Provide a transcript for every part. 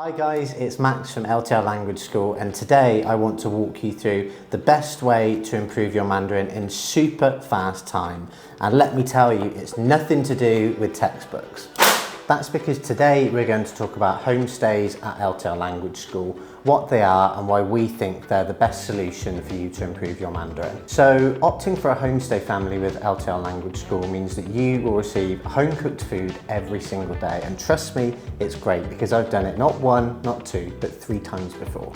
Hi guys, it's Max from LTL Language School, and today I want to walk you through the best way to improve your Mandarin in super fast time. And let me tell you, it's nothing to do with textbooks. That's because today we're going to talk about homestays at LTL Language School, what they are and why we think they're the best solution for you to improve your Mandarin. So opting for a homestay family with LTL Language School means that you will receive home cooked food every single day, and trust me, it's great because I've done it not one, not two, but 3 times before.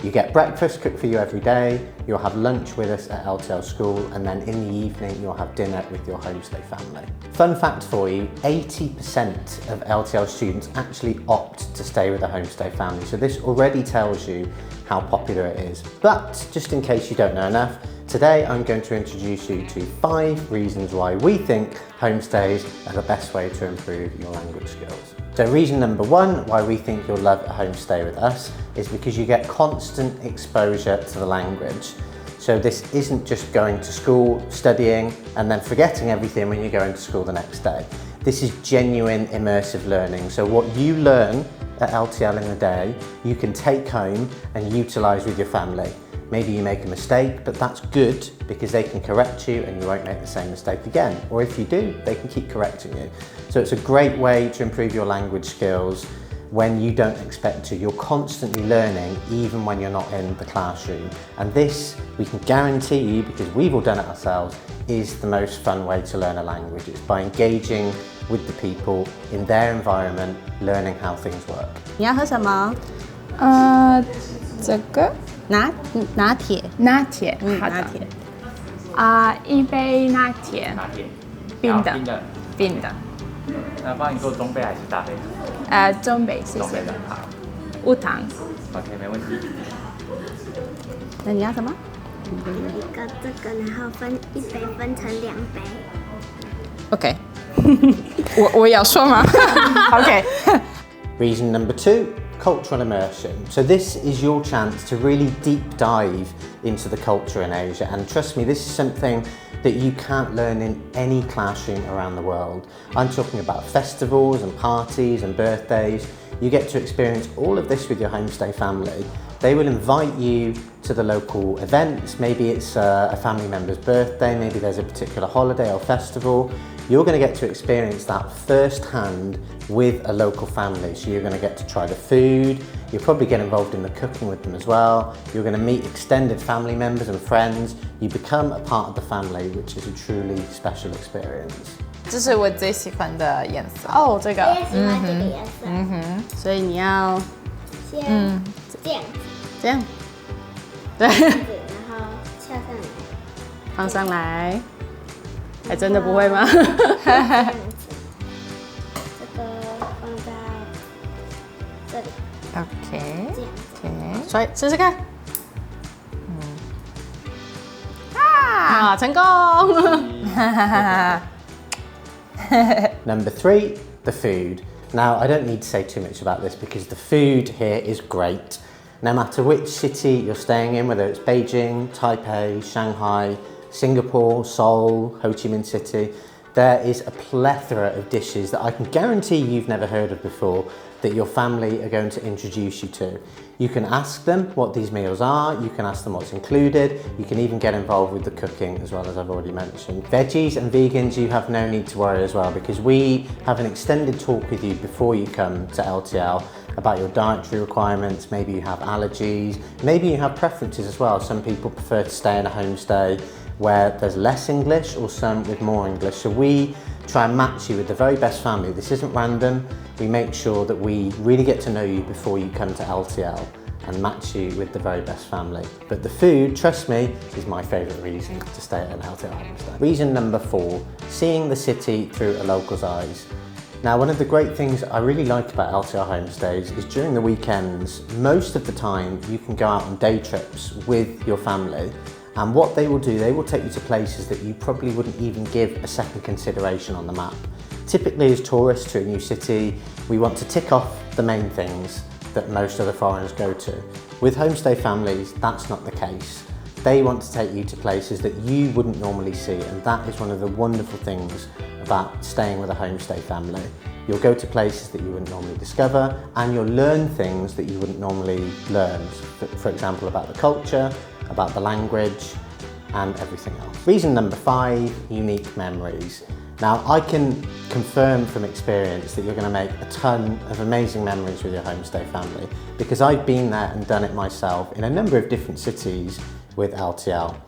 You get breakfast cooked for you every day, you'll have lunch with us at LTL School, and then in the evening you'll have dinner with your homestay family. Fun fact for you, 80% of LTL students actually opt to stay with a homestay family, so this already tells you how popular it is. But just in case you don't know enough, today I'm going to introduce you to 5 reasons why we think homestays are the best way to improve your language skills. So reason number 1 why we think you'll love a homestay with us is because you get constant exposure to the language. So this isn't just going to school, studying, and then forgetting everything when you go into school the next day. This is genuine immersive learning. So what you learn at LTL in the day, you can take home and utilise with your family. Maybe you make a mistake, but that's good because they can correct you and you won't make the same mistake again. Or if you do, they can keep correcting you. So it's a great way to improve your language skills when you don't expect to. You're constantly learning even when you're not in the classroom. And this, we can guarantee you, because we've all done it ourselves, is the most fun way to learn a language. It's by engaging with the people in their environment, learning how things work. 你要喝什么？这个拿铁。拿铁，好的。拿铁。一杯拿铁，冰的，冰的。那帮你做中杯还是大杯？中杯，谢谢。中杯的好。无糖。OK， 没问题。那你要什么？一个这个，然后一杯分成2杯。OK， 我也要说吗？OK。 Reason number 2, cultural immersion. So this is your chance to really deep dive into the culture in Asia, and trust me, this is something that you can't learn in any classroom around the world. I'm talking about festivals and parties and birthdays. You get to experience all of this with your homestay family. They will invite you to the local events. Maybe it's a family member's birthday, maybe there's a particular holiday or festival. You're going to get to experience that firsthand with a local family. So you're going to get to try the food, you'll probably get involved in the cooking with them as well. You're going to meet extended family members and friends. You become a part of the family, which is a truly special experience. 这是我最喜欢的颜色。哦，这个。我也喜欢这个颜色。所以你要先这样子，这样。对。然后翘上来。放上来。还真的不会吗？这样子，这个放在这里。OK。这样子。OK。所以试试看。啊，成功！ Number 3, the food. Now, I don't need to say too much about this because the food here is great. No matter which city you're staying in, whether it's Beijing, Taipei, Shanghai, Singapore, Seoul, Ho Chi Minh City, there is a plethora of dishes that I can guarantee you've never heard of before that your family are going to introduce you to. You can ask them what these meals are, you can ask them what's included, you can even get involved with the cooking as well, as I've already mentioned. Veggies and vegans, you have no need to worry as well, because we have an extended talk with you before you come to LTL about your dietary requirements. Maybe you have allergies, maybe you have preferences as well. Some people prefer to stay in a homestay where there's less English or some with more English. So we try and match you with the very best family. This isn't random. We make sure that we really get to know you before you come to LTL and match you with the very best family. But the food, trust me, is my favourite reason to stay at an LTL homestay. Reason number 4, seeing the city through a local's eyes. Now, one of the great things I really like about LTL homestays is during the weekends, most of the time you can go out on day trips with your family. And what they will do, they will take you to places that you probably wouldn't even give a second consideration on the map. Typically, as tourists to a new city, we want to tick off the main things that most other foreigners go to. With homestay families, that's not the case. They want to take you to places that you wouldn't normally see, and that is one of the wonderful things about staying with a homestay family. You'll go to places that you wouldn't normally discover, and you'll learn things that you wouldn't normally learn. For example, about the culture, about the language, and everything else. Reason number 5, unique memories. Now, I can confirm from experience that you're going to make a ton of amazing memories with your homestay family, because I've been there and done it myself in a number of different cities with LTL.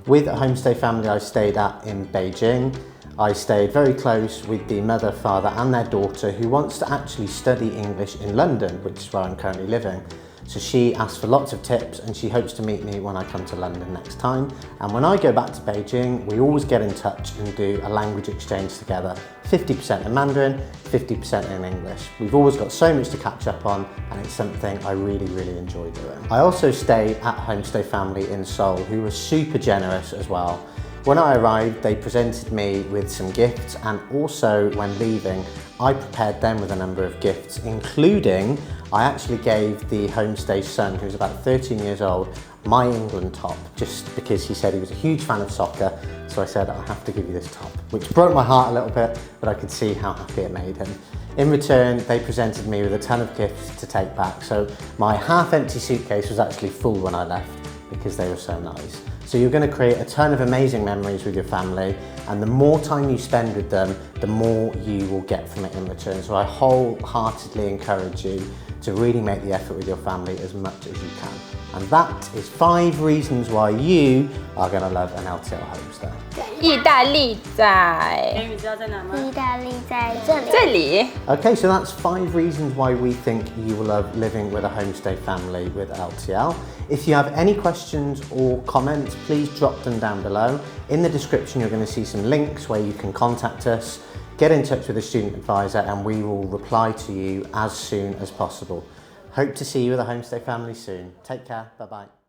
With a homestay family I stayed at in Beijing, I stayed very close with the mother, father and their daughter, who wants to actually study English in London, which is where I'm currently living. So she asked for lots of tips, and she hopes to meet me when I come to London next time. And when I go back to Beijing, we always get in touch and do a language exchange together. 50% in Mandarin, 50% in English. We've always got so much to catch up on, and it's something I really enjoy doing. I also stayed at Homestay family in Seoul, who were super generous as well. When I arrived, they presented me with some gifts, and also when leaving, I prepared them with a number of gifts, including I actually gave the homestay son, who's about 13 years old, my England top, just because he said he was a huge fan of soccer. So I said, I have to give you this top, which broke my heart a little bit, but I could see how happy it made him. In return, they presented me with a ton of gifts to take back. So my half-empty suitcase was actually full when I left, because they were so nice. So you're going to create a ton of amazing memories with your family, and the more time you spend with them, the more you will get from it in return. So I wholeheartedly encourage you to really make the effort with your family as much as you can. And that is 5 reasons why you are going to love an LTL homestay. 意大利在意大利在这里。这里。 Okay, so that's 5 reasons why we think you will love living with a homestay family with LTL. If you have any questions or comments, please drop them down below. In the description, you're going to see some links where you can contact us, get in touch with a student advisor, and we will reply to you as soon as possible. Hope to see you with a homestay family soon. Take care. Bye-bye.